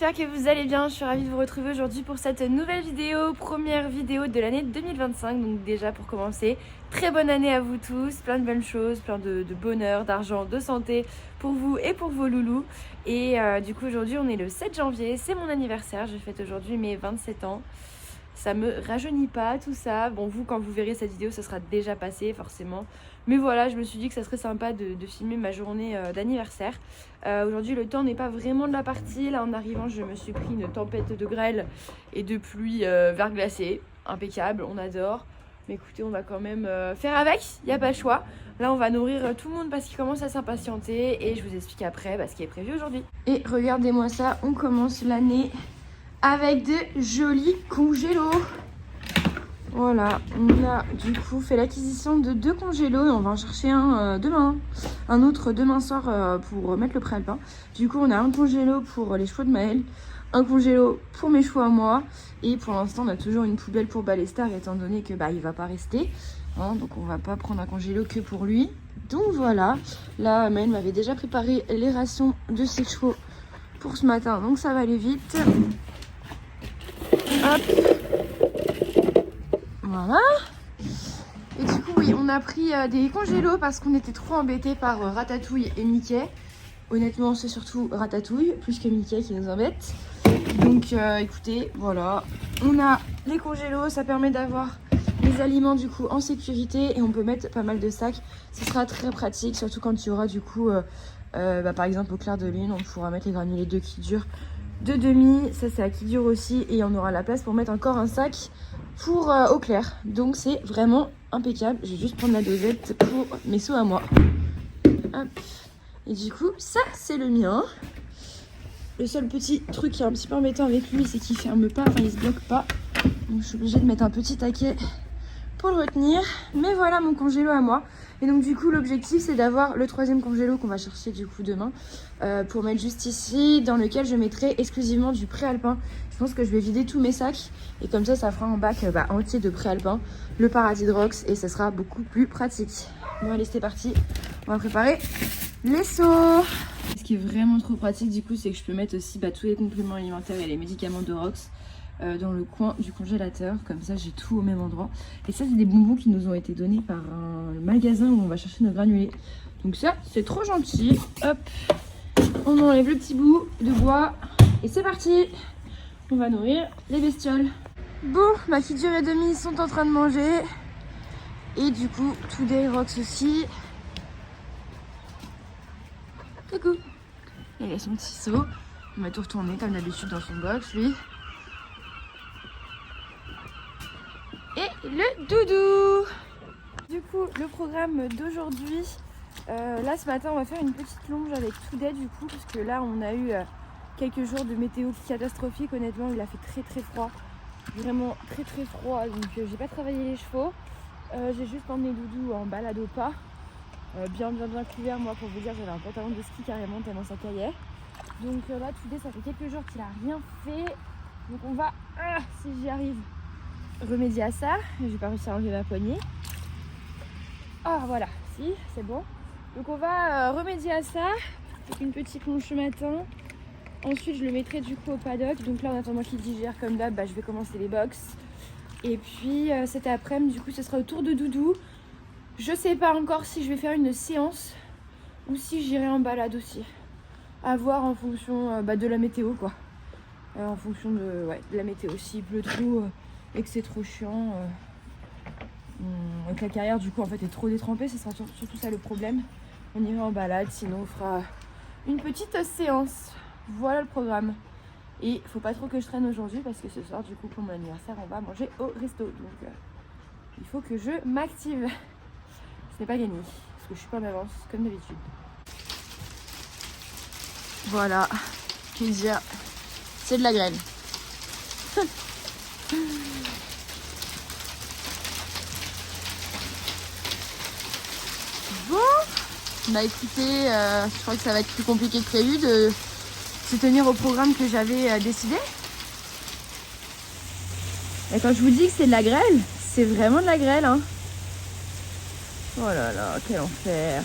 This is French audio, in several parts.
j'espère que vous allez bien. Je suis ravie de vous retrouver aujourd'hui pour cette nouvelle vidéo, première vidéo de l'année 2025. Donc déjà pour commencer, très bonne année à vous tous, plein de bonnes choses, plein de bonheur, d'argent, de santé pour vous et pour vos loulous. Et du coup aujourd'hui on est le 7 janvier, c'est mon anniversaire, je fête aujourd'hui mes 27 ans. Ça me rajeunit pas tout ça. Bon, vous quand vous verrez cette vidéo ça sera déjà passé forcément. Mais voilà, je me suis dit que ça serait sympa de filmer ma journée d'anniversaire. Aujourd'hui le temps n'est pas vraiment de la partie. Là en arrivant je me suis pris une tempête de grêle et de pluie verglacée. Impeccable, on adore. Mais écoutez, on va quand même faire avec, il n'y a pas le choix. Là on va nourrir tout le monde parce qu'il commence à s'impatienter. Et je vous explique après ce qui est prévu aujourd'hui. Et regardez-moi ça, on commence l'année avec de jolis congélos. Voilà, on a du coup fait l'acquisition de 2 congélos et on va en chercher un demain. Un autre demain soir pour mettre le préalpin. Du coup on a un congélo pour les chevaux de Maël, un congélo pour mes chevaux à moi. Et pour l'instant on a toujours une poubelle pour Balestar étant donné que il va pas rester. Hein, donc on va pas prendre un congélo que pour lui. Donc voilà, là Maël m'avait déjà préparé les rations de ses chevaux pour ce matin. Donc ça va aller vite. Hop. Voilà. Et du coup oui, on a pris des congélos parce qu'on était trop embêtés par Ratatouille et Mickey. Honnêtement c'est surtout Ratatouille plus que Mickey qui nous embête. Donc écoutez, voilà. On a les congélos, ça permet d'avoir les aliments du coup en sécurité. Et on peut mettre pas mal de sacs. Ce sera très pratique, surtout quand il y aura du coup par exemple au clair de lune, on pourra mettre les granulés d'œufs qui durent de demi, ça c'est à qui dure aussi, et on aura la place pour mettre encore un sac pour au clair. Donc c'est vraiment impeccable. Je vais juste prendre la dosette pour mes seaux à moi. Hop. Et du coup ça c'est le mien. Le seul petit truc qui est un petit peu embêtant avec lui, c'est qu'il ferme pas, enfin il se bloque pas. Donc je suis obligée de mettre un petit taquet pour le retenir. Mais voilà mon congélo à moi. Et donc du coup l'objectif c'est d'avoir le 3e congélo qu'on va chercher du coup demain pour mettre juste ici, dans lequel je mettrai exclusivement du préalpin. Je pense que je vais vider tous mes sacs et comme ça fera un bac entier de préalpin, le Paradydrox, et ça sera beaucoup plus pratique. Bon allez c'est parti, on va préparer les seaux. Ce qui est vraiment trop pratique du coup c'est que je peux mettre aussi tous les compléments alimentaires et les médicaments de Rox dans le coin du congélateur, comme ça j'ai tout au même endroit. Et ça c'est des bonbons qui nous ont été donnés par un magasin où on va chercher nos granulés. Donc ça c'est trop gentil. Hop, on enlève le petit bout de bois et c'est parti. On va nourrir les bestioles. Bon, ma fille dure et demi sont en train de manger. Et du coup, Today Rox aussi. Coucou. Il a son petit seau. On va tout retourner comme d'habitude dans son box, lui. Et le doudou. Du coup, le programme d'aujourd'hui, là ce matin on va faire une petite longe avec Today du coup, parce que là on a eu quelques jours de météo catastrophique. Honnêtement il a fait très froid, vraiment très froid, donc j'ai pas travaillé les chevaux. J'ai juste emmené Doudou en balade au pas, bien couvert. Moi pour vous dire j'avais un pantalon de ski carrément tellement ça caillait. Donc là Today ça fait quelques jours qu'il a rien fait, donc on va, si j'y arrive, remédier à ça. J'ai pas réussi à enlever ma poignée. Ah voilà, si c'est bon. Donc on va remédier à ça avec une petite longe ce matin. Ensuite je le mettrai du coup au paddock. Donc là en attendant qu'il digère comme d'hab, je vais commencer les box. Et puis cet après-midi du coup ce sera au tour de Doudou. Je sais pas encore si je vais faire une séance ou si j'irai en balade aussi. À voir en fonction de la météo quoi. En fonction de la météo. S'il pleut trop et que c'est trop chiant. Avec la carrière du coup en fait est trop détrempée, ce sera surtout ça le problème. On ira en balade, sinon on fera une petite séance. Voilà le programme. Et faut pas trop que je traîne aujourd'hui parce que ce soir du coup pour mon anniversaire on va manger au resto. Donc il faut que je m'active. Ce n'est pas gagné parce que je suis pas en avance comme d'habitude. Voilà, que dire, c'est de la grêle. Bon, bah écoutez, je crois que ça va être plus compliqué que prévu de se tenir au programme que j'avais décidé. Et quand je vous dis que c'est de la grêle, c'est vraiment de la grêle, hein. Oh là là, quel enfer.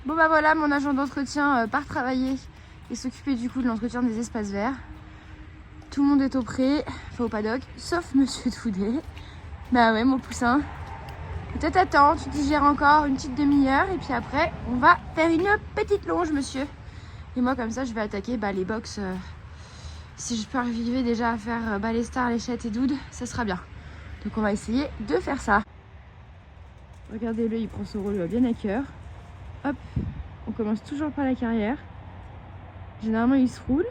Bon bah voilà, mon agent d'entretien part travailler et s'occuper du coup de l'entretien des espaces verts. Tout le monde est au pré, enfin au paddock, sauf Monsieur Toudet. Bah ouais, mon poussin. Peut-être attends, tu digères encore une petite demi-heure et puis après on va faire une petite longe, monsieur. Et moi comme ça je vais attaquer les box. Si je peux arriver déjà à faire les stars, les chettes et doudes, ça sera bien. Donc on va essayer de faire ça. Regardez-le, il prend son rôle bien à cœur. Hop, on commence toujours par la carrière. Généralement il se roule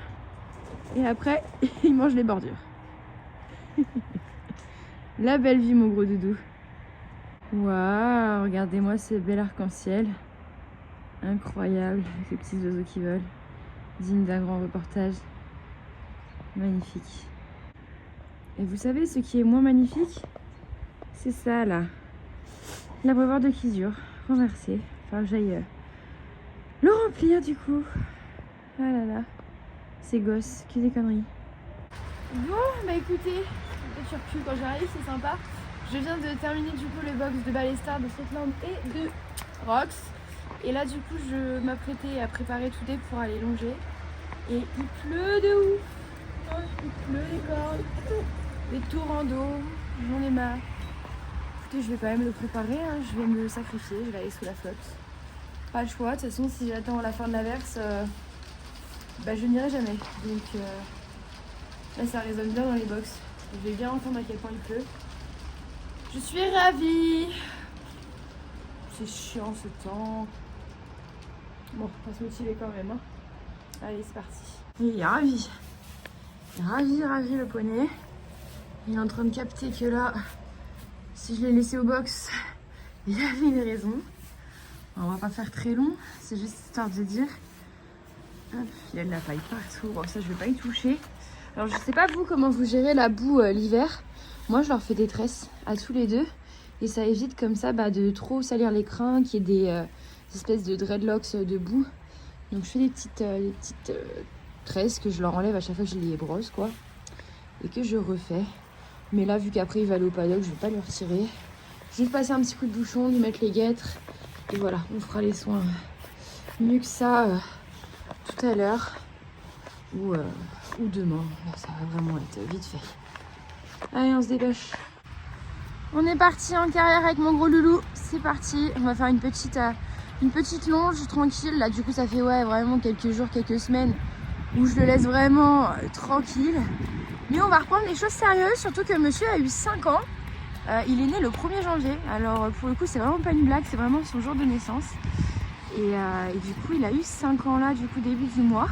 et après il mange les bordures. La belle vie mon gros doudou. Waouh, regardez-moi ce bel arc-en-ciel. Incroyable, avec les petits oiseaux qui volent. Digne d'un grand reportage. Magnifique. Et vous savez ce qui est moins magnifique? C'est ça là. L'abreuvoir de Kisure, renversé. Enfin, j'aille le remplir du coup. Ah là là. Ces gosses, que des conneries. Bon, bah écoutez, peut-être je recule quand j'arrive, c'est sympa. Je viens de terminer du coup les box de Ballestar, de Scotland et de Rox. Et là du coup je m'apprêtais à préparer tout day pour aller longer. Et il pleut de ouf. Oh, il pleut les cordes. Des tours en dos, j'en ai marre. Écoutez, je vais quand même le préparer, hein. Je vais me sacrifier, je vais aller sous la flotte. Pas le choix, de toute façon si j'attends la fin de l'averse, je n'irai jamais. Donc là ça résonne bien dans les box. Je vais bien entendre à quel point il pleut. Je suis ravie. C'est chiant ce temps. Bon, on va se motiver quand même. Hein. Allez, c'est parti. Il est ravi. Ravi le poney. Il est en train de capter que là, si je l'ai laissé au box, il y avait une raison. On va pas faire très long, c'est juste histoire de dire. Hop, il y a de la paille partout. Bon, ça, je vais pas y toucher. Alors, je sais pas vous comment vous gérez la boue l'hiver. Moi, je leur fais des tresses à tous les deux. Et ça évite comme ça de trop salir les crins, qu'il y ait des espèces de dreadlocks de boue. Donc, je fais des petites tresses que je leur enlève à chaque fois que je les brosse, quoi. Et que je refais. Mais là, vu qu'après, il va aller au paddock, je vais pas lui retirer. Juste passer un petit coup de bouchon, lui mettre les guêtres. Et voilà, on fera les soins mieux que ça tout à l'heure. Ou demain. Là, ça va vraiment être vite fait. Allez, on se dépêche. On est parti en carrière avec mon gros loulou. C'est parti. On va faire une petite longe tranquille. Là, du coup, ça fait vraiment quelques jours, quelques semaines où je le laisse vraiment tranquille. Mais on va reprendre les choses sérieuses, surtout que monsieur a eu 5 ans. Il est né le 1er janvier. Alors, pour le coup, c'est vraiment pas une blague, c'est vraiment son jour de naissance. Et du coup, il a eu 5 ans là, du coup, début du mois.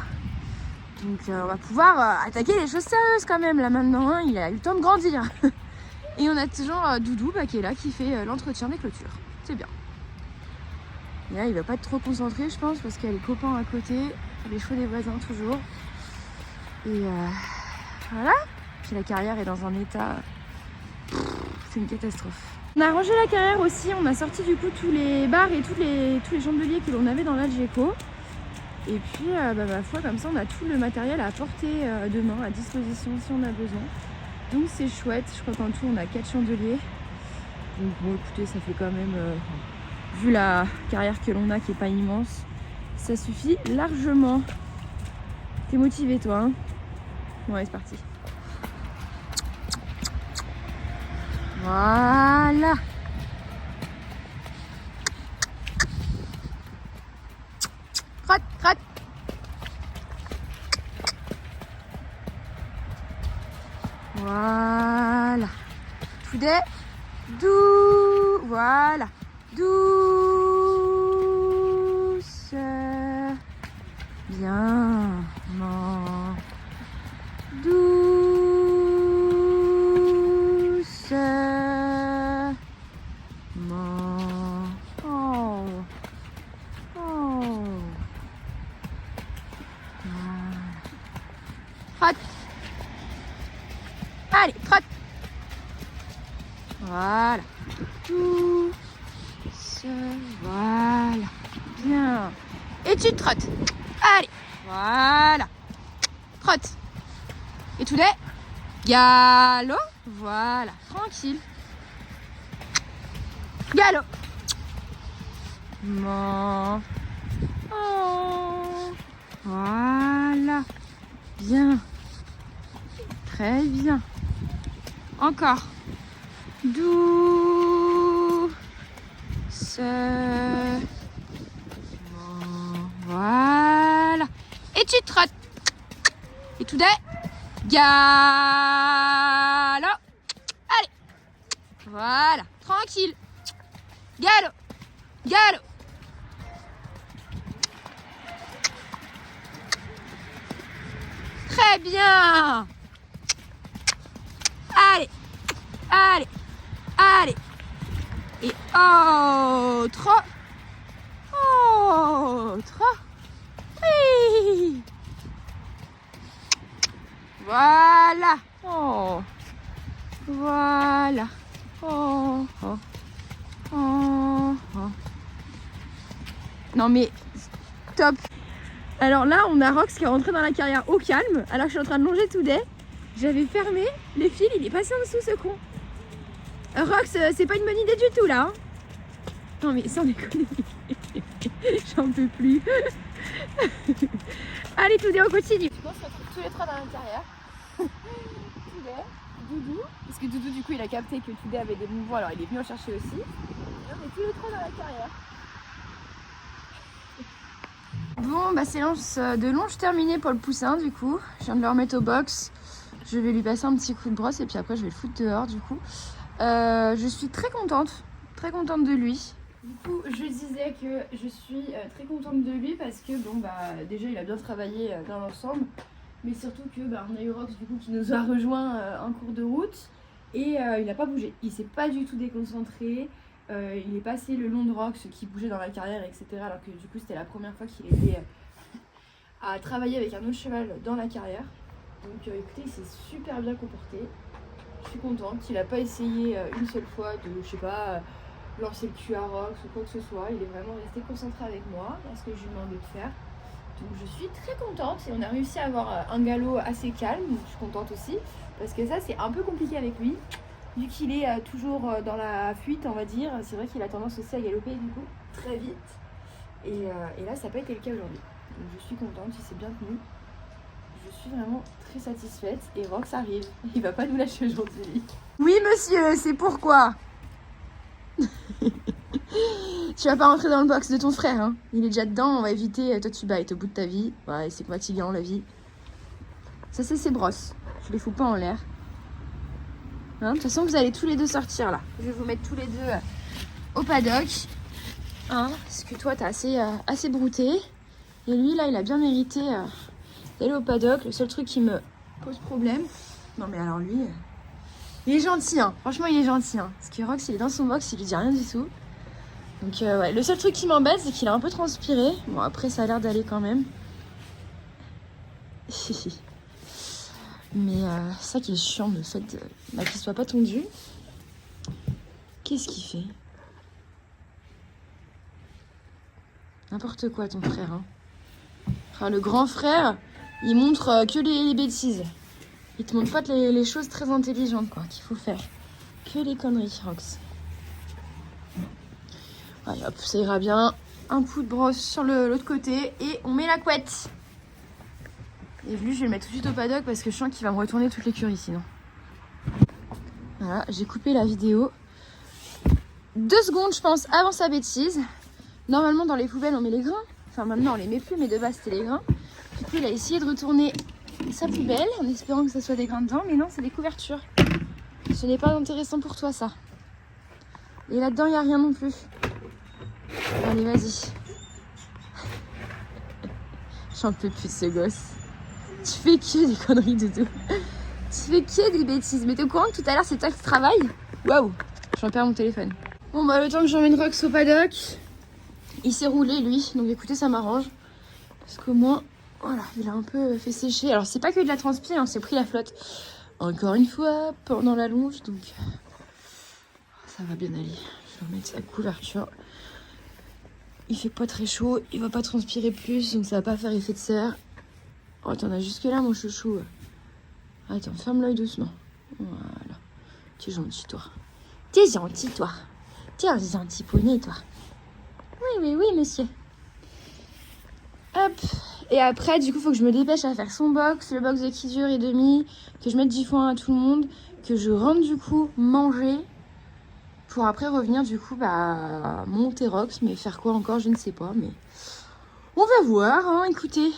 Donc, on va pouvoir attaquer les choses sérieuses quand même. Là, maintenant, hein, il a eu le temps de grandir. Et on a toujours Doudou qui est là, qui fait l'entretien des clôtures. C'est bien. Et là, il va pas être trop concentré, je pense, parce qu'il y a les copains à côté, les chevaux des voisins toujours. Et voilà. Puis la carrière est dans un état... C'est une catastrophe. On a rangé la carrière aussi, on a sorti du coup tous les bars et tous les chandeliers que l'on avait dans l'Algeco. Et puis, ma foi, comme ça, on a tout le matériel à porter demain à disposition si on a besoin. Donc c'est chouette, je crois qu'en tout on a 4 chandeliers. Donc bon écoutez, ça fait quand même, vu la carrière que l'on a qui est pas immense, ça suffit largement. T'es motivé toi hein? Bon allez c'est parti. Voilà. Crotte, crotte. Voilà. Toudet. Doux. Voilà. Douce. Bien. Non. Douce. Non. Oh. Oh. Voilà. Trotte. Allez, trotte. Voilà. Douce. Voilà. Bien. Et tu trottes. Allez. Voilà. Trotte. Et tout est galop. Voilà. Tranquille. Galop. Mon. Oh. Voilà. Bien. Très bien. Encore. Douce. Voilà. Et tu trottes. Et tout d'un. Galop. Allez. Voilà. Tranquille. Galop. Galop. Très bien. Allez. Allez. Allez. Et autre. Autre. Oui. Voilà. Oh. Voilà. Oh. Oh. Oh. Oh. Non mais top. Alors là, on a Rox qui est rentré dans la carrière au calme, alors que je suis en train de longer Today. J'avais fermé le fil, il est passé en dessous ce con. Rox, c'est pas une bonne idée du tout là. Hein. Non mais sans déconner. J'en peux plus. Allez Today, on continue. Je pense qu'on se retrouve tous les trois dans la carrière. Today, Doudou. Parce que Doudou du coup il a capté que Today avait des mouvements, alors il est venu en chercher aussi. Et on est tous les trois dans la carrière. Bon bah séance de longe terminée pour le poussin du coup. Je viens de le remettre au box. Je vais lui passer un petit coup de brosse et puis après je vais le foutre dehors du coup. Je suis très contente de lui. Du coup je disais que je suis très contente de lui parce que bon bah déjà il a bien travaillé dans l'ensemble. Mais surtout que bah, on a eu Rox du coup qui nous a rejoint en cours de route. Et il n'a pas bougé, il s'est pas du tout déconcentré. Il est passé le long de Rox qui bougeait dans la carrière, etc. Alors que du coup c'était la première fois qu'il était à travailler avec un autre cheval dans la carrière. Donc écoutez, il s'est super bien comporté. Je suis contente. Il n'a pas essayé une seule fois de, je sais pas, lancer le cul à Rox ou quoi que ce soit. Il est vraiment resté concentré avec moi dans ce que je lui demandais de faire. Donc je suis très contente et on a réussi à avoir un galop assez calme. Donc je suis contente aussi parce que ça c'est un peu compliqué avec lui. Vu qu'il est toujours dans la fuite, on va dire, c'est vrai qu'il a tendance aussi à galoper du coup très vite. Et là, ça n'a pas été le cas aujourd'hui. Donc je suis contente, il s'est bien tenu. Je suis vraiment très satisfaite. Et Rox arrive, il va pas nous lâcher aujourd'hui. Oui monsieur, c'est pourquoi. Tu vas pas rentrer dans le box de ton frère, hein. Il est déjà dedans, on va éviter. Toi tu vas être au bout de ta vie. Ouais, c'est fatigant la vie. Ça c'est ses brosses, je les fous pas en l'air. Hein, de toute façon, vous allez tous les deux sortir là. Je vais vous mettre tous les deux au paddock. Hein, parce que toi, t'as assez brouté. Et lui, là, il a bien mérité d'aller au paddock. Le seul truc qui me pose problème. Non, mais alors lui, il est gentil. Hein. Franchement, il est gentil. Hein. Parce que Rox, il est dans son box, il lui dit rien du tout. Donc, ouais, le seul truc qui m'embête, c'est qu'il a un peu transpiré. Bon, après, ça a l'air d'aller quand même. Mais c'est ça qui est chiant, le fait qu'il soit pas tondu. Qu'est-ce qu'il fait? N'importe quoi ton frère. Hein. Enfin, le grand frère, il montre que les bêtises. Il te montre pas les choses très intelligentes quoi qu'il faut faire. Que les conneries, Rox. Allez hop, ça ira bien. Un coup de brosse sur l'autre côté et on met la couette. Et lui, je vais le mettre tout de suite au paddock parce que je sens qu'il va me retourner toute l'écurie sinon. Voilà, j'ai coupé la vidéo. 2 secondes, je pense, avant sa bêtise. Normalement, dans les poubelles, on met les grains. Enfin, maintenant, on les met plus, mais de base, c'était les grains. Du coup, il a essayé de retourner sa poubelle en espérant que ça soit des grains dedans. Mais non, c'est des couvertures. Ce n'est pas intéressant pour toi, ça. Et là-dedans, il n'y a rien non plus. Allez, vas-y. J'en peux plus de ce gosse. Tu fais que des conneries, Doudou. Tu fais que des bêtises. Mais t'es au courant que tout à l'heure, c'est toi qui travailles? Waouh, j'en perds mon téléphone. Bon, bah, le temps que j'emmène Rox au paddock, il s'est roulé, lui. Donc, écoutez, ça m'arrange. Parce qu'au moins, voilà, il a un peu fait sécher. Alors, c'est pas que de la transpi, hein, c'est pris la flotte. Encore une fois, pendant la longe. Donc, ça va bien aller. Je vais remettre sa couverture. Il fait pas très chaud. Il va pas transpirer plus. Donc, ça va pas faire effet de serre. Oh, t'en as jusque là, mon chouchou. Attends, ferme l'œil doucement. Voilà. T'es gentil, toi. T'es gentil, toi. T'es un gentil poney, toi. Oui, oui, oui, monsieur. Et après, du coup, il faut que je me dépêche à faire son box, le box de Kizur et demi, que je mette du foin à tout le monde, que je rentre du coup manger, pour après revenir du coup monter Rox, mais faire quoi encore, je ne sais pas, mais on va voir, hein, écoutez.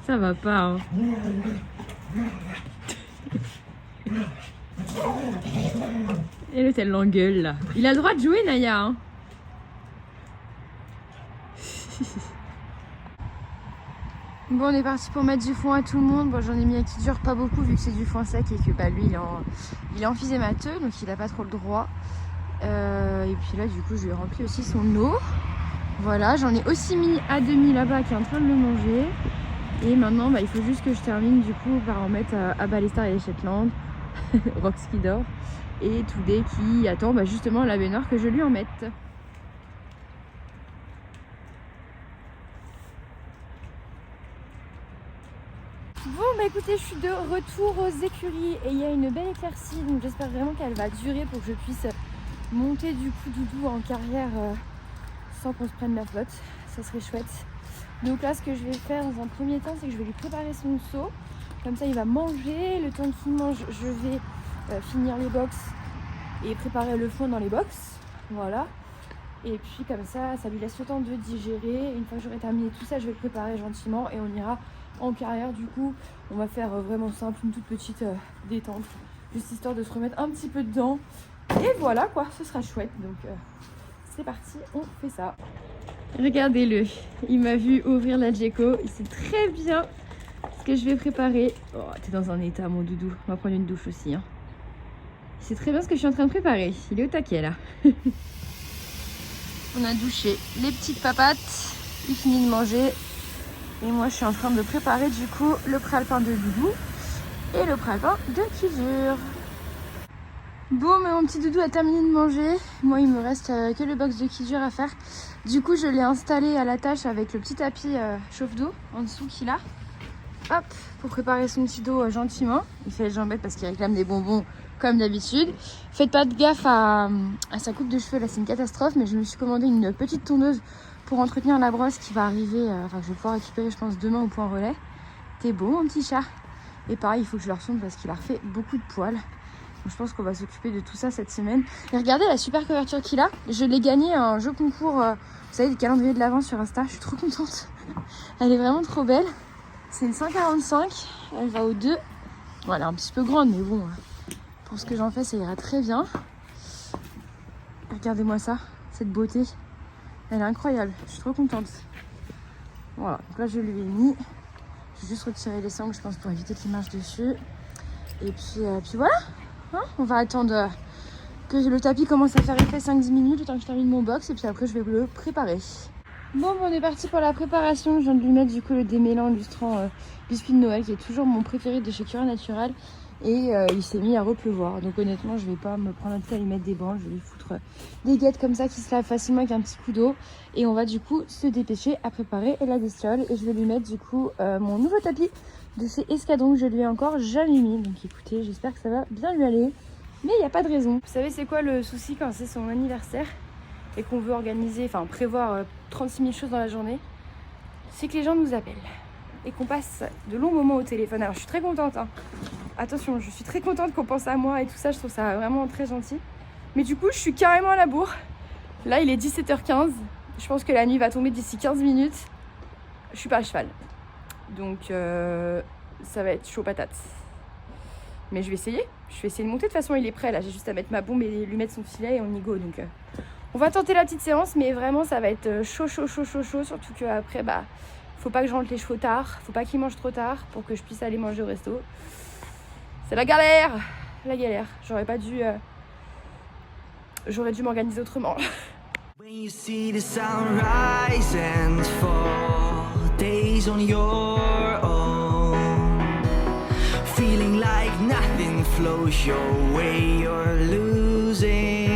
Ça va pas, hein. Et l'autre, elle l'engueule là. Il a le droit de jouer, Naya, hein. Bon, on est parti pour mettre du foin à tout le monde. Bon, j'en ai mis un qui dure pas beaucoup vu que c'est du foin sec et que lui il est emphysémateux, donc il a pas trop le droit. Et puis là, du coup, je lui ai rempli aussi son eau. Voilà, j'en ai aussi mis à demi là-bas qui est en train de le manger. Et maintenant, il faut juste que je termine du coup par en mettre à Ballestar et les Shetland, Rox qui dort, et Toudé qui attend justement la baignoire que je lui en mette. Bon écoutez, je suis de retour aux écuries et il y a une belle éclaircie, donc j'espère vraiment qu'elle va durer pour que je puisse monter du coup Doudou en carrière sans qu'on se prenne la flotte, ça serait chouette. Donc là, ce que je vais faire dans un premier temps, c'est que je vais lui préparer son seau. Comme ça, il va manger. Le temps qu'il mange, je vais finir les box et préparer le foin dans les box. Voilà. Et puis comme ça lui laisse le temps de digérer. Une fois que j'aurai terminé tout ça, je vais le préparer gentiment et on ira en carrière. Du coup, on va faire vraiment simple, une toute petite détente. Juste histoire de se remettre un petit peu dedans. Et voilà quoi, ce sera chouette. Donc c'est parti, on fait ça. Regardez-le, il m'a vu ouvrir la Djeko, il sait très bien ce que je vais préparer. Oh, t'es dans un état mon doudou, on va prendre une douche aussi. Hein. Il sait très bien ce que je suis en train de préparer, il est au taquet là. On a douché les petites papates, il finit de manger. Et moi je suis en train de préparer du coup le pré-alpin de doudou et le pré-alpin de Kizur. Bon, mais mon petit doudou a terminé de manger. Moi, il me reste que le box de Kizur à faire. Du coup, je l'ai installé à la tâche avec le petit tapis chauffe-d'eau en dessous qu'il a. Hop, pour préparer son petit dos gentiment. Il fait les jambettes parce qu'il réclame des bonbons comme d'habitude. Faites pas de gaffe à sa coupe de cheveux, là c'est une catastrophe. Mais je me suis commandé une petite tondeuse pour entretenir la brosse qui va arriver. Enfin, je vais pouvoir récupérer, je pense, demain au point relais. T'es beau, mon petit chat. Et pareil, il faut que je le resonde parce qu'il a refait beaucoup de poils. Donc, je pense qu'on va s'occuper de tout ça cette semaine. Et regardez la super couverture qu'il a. Je l'ai gagné à un jeu concours, vous savez, le calendrier de l'Avent sur Insta. Je suis trop contente. Elle est vraiment trop belle. C'est une 145. Elle va au 2. Bon, elle est un petit peu grande, mais bon, pour ce que j'en fais, ça ira très bien. Regardez-moi ça, cette beauté. Elle est incroyable. Je suis trop contente. Voilà, donc là, je lui ai mis. Je vais juste retirer les sangles, je pense, pour éviter qu'il marche dessus. Et puis voilà. Hein, on va attendre que le tapis commence à faire effet 5-10 minutes, le temps que je termine mon box. Et puis après, je vais le préparer. Bon, on est parti pour la préparation. Je viens de lui mettre du coup le démêlant lustrant biscuit de Noël, qui est toujours mon préféré de chez Cura Natural. Et il s'est mis à repleuvoir. Donc honnêtement, je vais pas me prendre un temps à lui mettre des bandes. Je vais lui foutre des guettes comme ça qui se lavent facilement avec un petit coup d'eau. Et on va du coup se dépêcher à préparer la bestiole. Et je vais lui mettre du coup mon nouveau tapis de ces escadrons que je lui ai encore jamais mis. Donc écoutez, j'espère que ça va bien lui aller. Mais il n'y a pas de raison. Vous savez c'est quoi le souci quand c'est son anniversaire et qu'on veut organiser, enfin prévoir 36 000 choses dans la journée? C'est que les gens nous appellent et qu'on passe de longs moments au téléphone. Alors je suis très contente, hein. Attention, je suis très contente qu'on pense à moi et tout ça, je trouve ça vraiment très gentil. Mais du coup, je suis carrément à la bourre. Là, il est 17h15. Je pense que la nuit va tomber d'ici 15 minutes. Je suis pas à cheval. Donc, ça va être chaud patate. Mais je vais essayer. Je vais essayer de monter. De toute façon, il est prêt. Là, j'ai juste à mettre ma bombe et lui mettre son filet et on y go. Donc, on va tenter la petite séance. Mais vraiment, ça va être chaud. Surtout qu'après, faut pas que je rentre les chevaux tard. Faut pas qu'il mange trop tard pour que je puisse aller manger au resto. C'est la galère. J'aurais dû m'organiser autrement. When you see the sunrise and fall, days on your own, feeling like nothing flows your way, you're losing.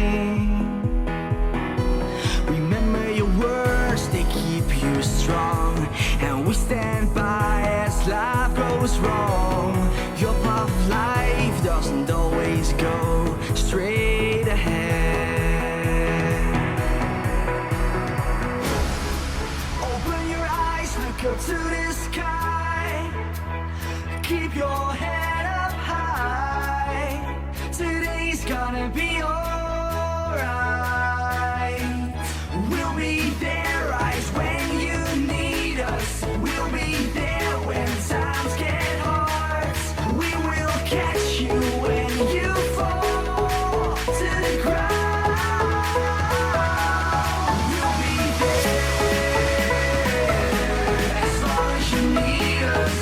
Remember your words, they keep you strong, and we stand by as life goes wrong. Your path of life doesn't always go look up to the sky. Keep your head up high. Today's gonna be alright. We'll be there, eyes when you need us. We'll be there when times get hard. We will catch you when you fall to the ground. We'll be there as long as you need us.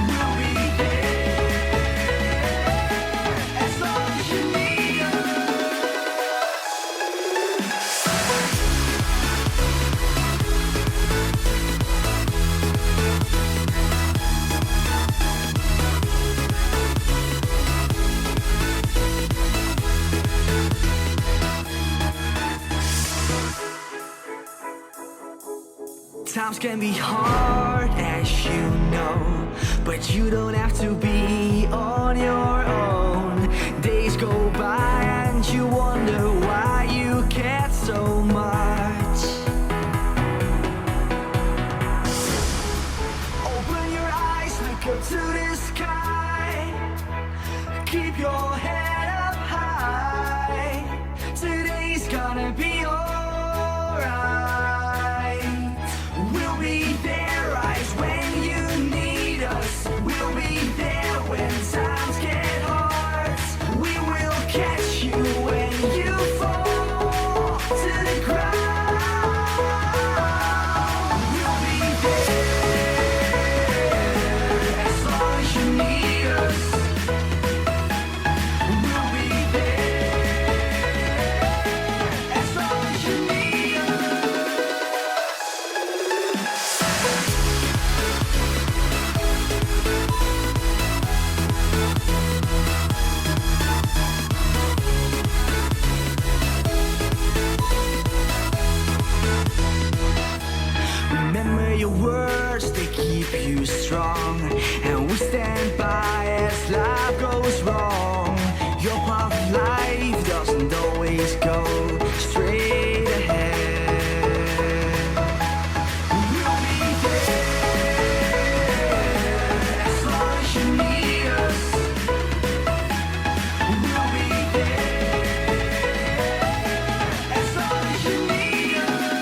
We'll be there as long as you need us. Times can be hard, as you know, but you don't have to be on your own. Days go by and you wonder why you cared so much. Open your eyes, look up to the sky. Keep your head up high. Today's gonna be alright. We'll be there, eyes when you need us. We'll be there when times get hard. We will catch you when you fall to the ground. We'll be there as long as you need us. We'll be there as long as you need us. Remember your words, they keep you strong. And we stand by as life goes wrong. Your path of life doesn't always go straight ahead. We'll be there as long as you need us. We'll be there as long as you need us.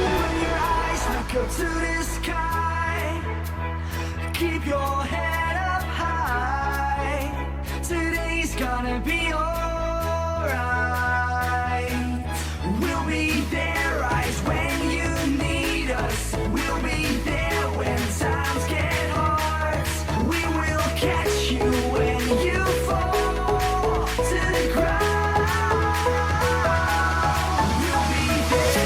Open your eyes, look up to the sky. Keep your head up high. Today's gonna be alright. We'll be there, eyes when you need us. We'll be there when times get hard. We will catch you when you fall to the ground. We'll be there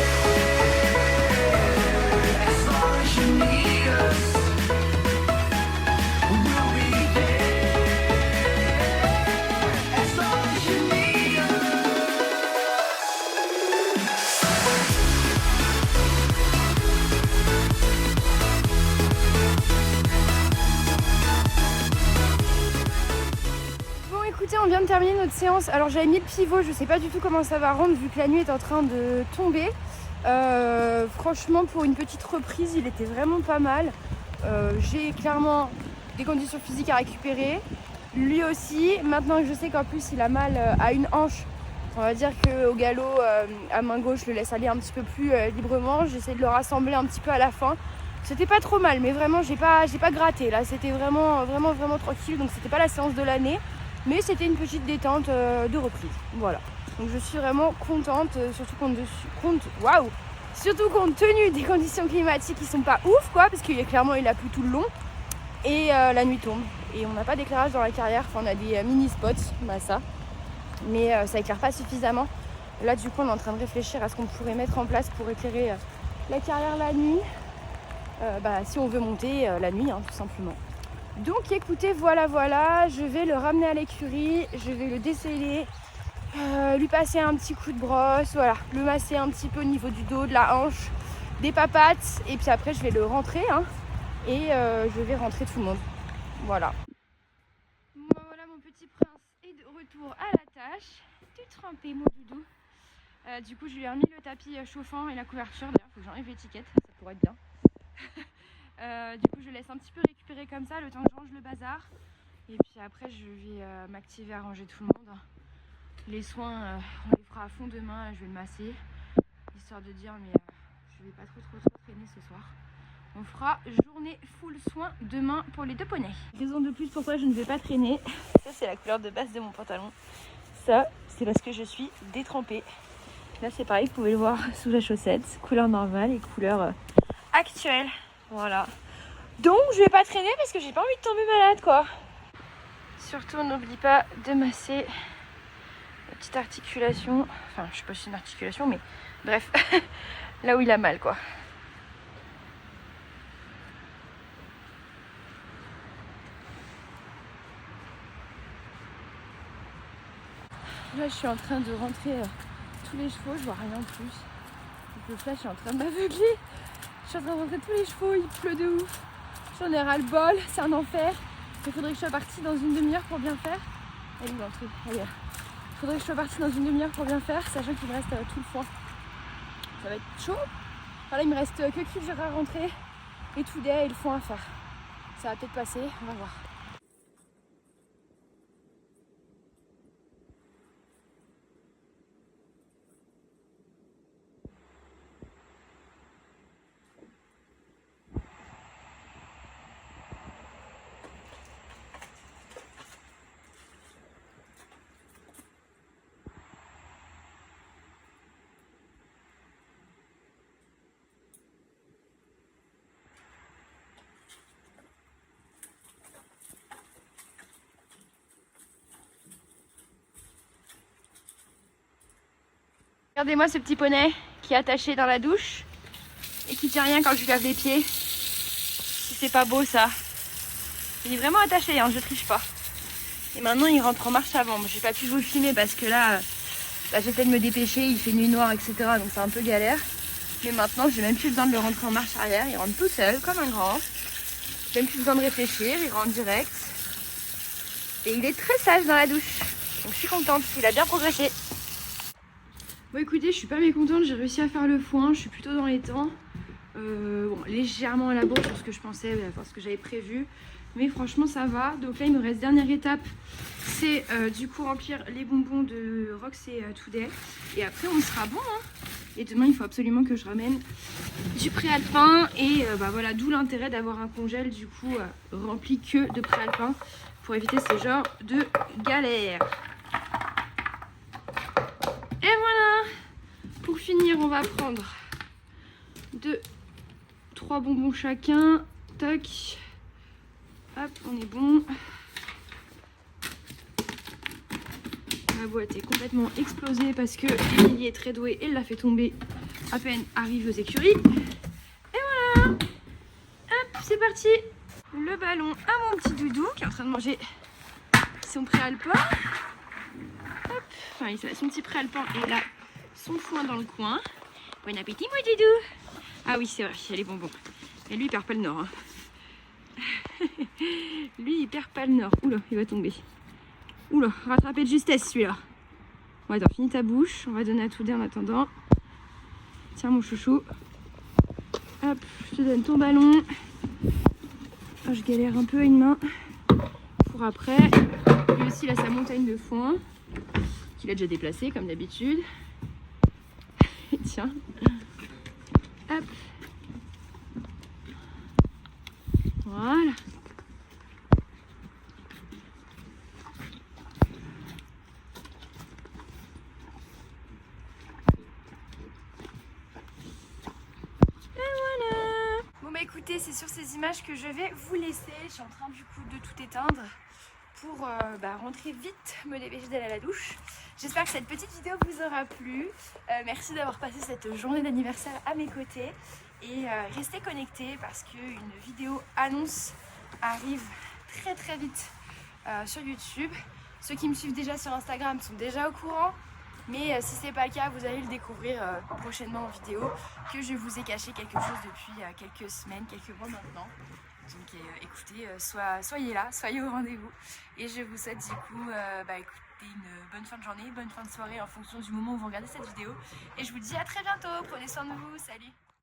as long as you need us. We'll be there as long as you need us. Bon écoutez, on vient de terminer notre séance. Alors j'avais mis le pivot, je sais pas du tout comment ça va rendre vu que la nuit est en train de tomber. Franchement pour une petite reprise il était vraiment pas mal. J'ai clairement des conditions physiques à récupérer. Lui aussi, maintenant que je sais qu'en plus il a mal à une hanche, on va dire qu'au galop à main gauche je le laisse aller un petit peu plus librement. J'essaie de le rassembler un petit peu à la fin. C'était pas trop mal mais vraiment j'ai pas gratté là, c'était vraiment tranquille, donc c'était pas la séance de l'année. Mais c'était une petite détente de reprise. Voilà. Donc je suis vraiment contente, surtout compte tenu des conditions climatiques qui sont pas ouf quoi, parce qu'il clairement il a plu tout le long et la nuit tombe et on n'a pas d'éclairage dans la carrière. Enfin on a des mini spots, bah ça, mais ça éclaire pas suffisamment. Là du coup on est en train de réfléchir à ce qu'on pourrait mettre en place pour éclairer la carrière la nuit. Si on veut monter la nuit, hein, tout simplement. Donc écoutez, voilà, je vais le ramener à l'écurie, je vais le desceller, lui passer un petit coup de brosse, voilà, le masser un petit peu au niveau du dos, de la hanche, des papates, et puis après je vais le rentrer, hein, et je vais rentrer tout le monde. Voilà. Voilà, mon petit prince est de retour à la tâche, tout trempé mon doudou. Du coup je lui ai remis le tapis chauffant et la couverture, d'ailleurs il faut que j'enlève l'étiquette, ça pourrait être bien. Du coup je laisse un petit peu récupérer comme ça le temps que je range le bazar, et puis après je vais m'activer à ranger tout le monde. Les soins on les fera à fond demain, je vais le masser histoire de dire mais je vais pas trop traîner ce soir. On fera journée full soin demain pour les 2 poneys. Raison de plus pourquoi je ne vais pas traîner, ça c'est la couleur de base de mon pantalon, ça c'est parce que je suis détrempée. Là c'est pareil, vous pouvez le voir sous la chaussette, couleur normale et couleur actuelle. Voilà. Donc je vais pas traîner parce que j'ai pas envie de tomber malade quoi. Surtout n'oublie pas de masser la petite articulation. Enfin je sais pas si c'est une articulation mais bref. Là où il a mal quoi. Là je suis en train de rentrer tous les chevaux, je vois rien en plus. Donc, le flash est en train de m'aveugler. Je suis en train de rentrer tous les chevaux, il pleut de ouf. J'en ai ras le bol, c'est un enfer. Il faudrait que je sois partie dans une demi-heure pour bien faire. Elle est où l'entrée ? Il faudrait que je sois partie dans une demi-heure pour bien faire, sachant qu'il me reste tout le foin. Ça va être chaud. Voilà, il me reste que culture à rentrer et tout day et le foin à faire. Ça va peut-être passer, on va voir. Regardez-moi ce petit poney qui est attaché dans la douche et qui tient rien quand je lui lave les pieds. C'est pas beau ça. Il est vraiment attaché, hein, je triche pas. Et maintenant il rentre en marche avant. J'ai pas pu vous le filmer parce que là j'essaie de me dépêcher, il fait nuit noire, etc. Donc c'est un peu galère. Mais maintenant j'ai même plus besoin de le rentrer en marche arrière. Il rentre tout seul comme un grand. J'ai même plus besoin de réfléchir, il rentre direct. Et il est très sage dans la douche. Donc je suis contente, il a bien progressé. Bon écoutez, je suis pas mécontente, j'ai réussi à faire le foin, je suis plutôt dans les temps. Bon, légèrement à la bourre sur ce que je pensais, enfin, ce que j'avais prévu. Mais franchement ça va. Donc là il me reste dernière étape, c'est du coup remplir les bonbons de Rox et Today. Et après on sera bon hein. Et demain il faut absolument que je ramène du préalpin. Et voilà, d'où l'intérêt d'avoir un congèle du coup rempli que de préalpin pour éviter ce genre de galère. Et voilà. Pour finir on va prendre 3 bonbons chacun. Tac. Hop, on est bon. La boîte est complètement explosée parce que Lily est très douée et elle l'a fait tomber à peine arrive aux écuries. Et voilà. Hop, c'est parti. Le ballon à mon petit doudou qui est en train de manger son préalpin. Hop, enfin il a son petit préalpin et là son foin dans le coin. Bon appétit mon doudou. Ah oui c'est vrai, il y a les bonbons. Et lui il perd pas le nord. Hein. Lui il perd pas le nord. Oula, il va tomber. Oula, rattrapé de justesse celui-là. Bon attends, finis ta bouche. On va donner à Today en attendant. Tiens mon chouchou. Hop, je te donne ton ballon. Oh, je galère un peu à une main. Pour après. Lui aussi il a sa montagne de foin. Qu'il a déjà déplacé comme d'habitude. Tiens. Hop. Voilà. Bon bah écoutez, c'est sur ces images que je vais vous laisser. Je suis en train du coup de tout éteindre pour rentrer vite, me dépêcher d'aller à la douche. J'espère que cette petite vidéo vous aura plu. Merci d'avoir passé cette journée d'anniversaire à mes côtés. Et restez connectés parce qu'une vidéo annonce arrive très vite sur YouTube. Ceux qui me suivent déjà sur Instagram sont déjà au courant. Mais si ce n'est pas le cas, vous allez le découvrir prochainement en vidéo, que je vous ai caché quelque chose depuis quelques semaines, quelques mois maintenant. Donc écoutez, soyez là, soyez au rendez-vous. Et je vous souhaite du coup écoutez, une bonne fin de journée, bonne fin de soirée en fonction du moment où vous regardez cette vidéo. Et je vous dis à très bientôt, prenez soin de vous, salut!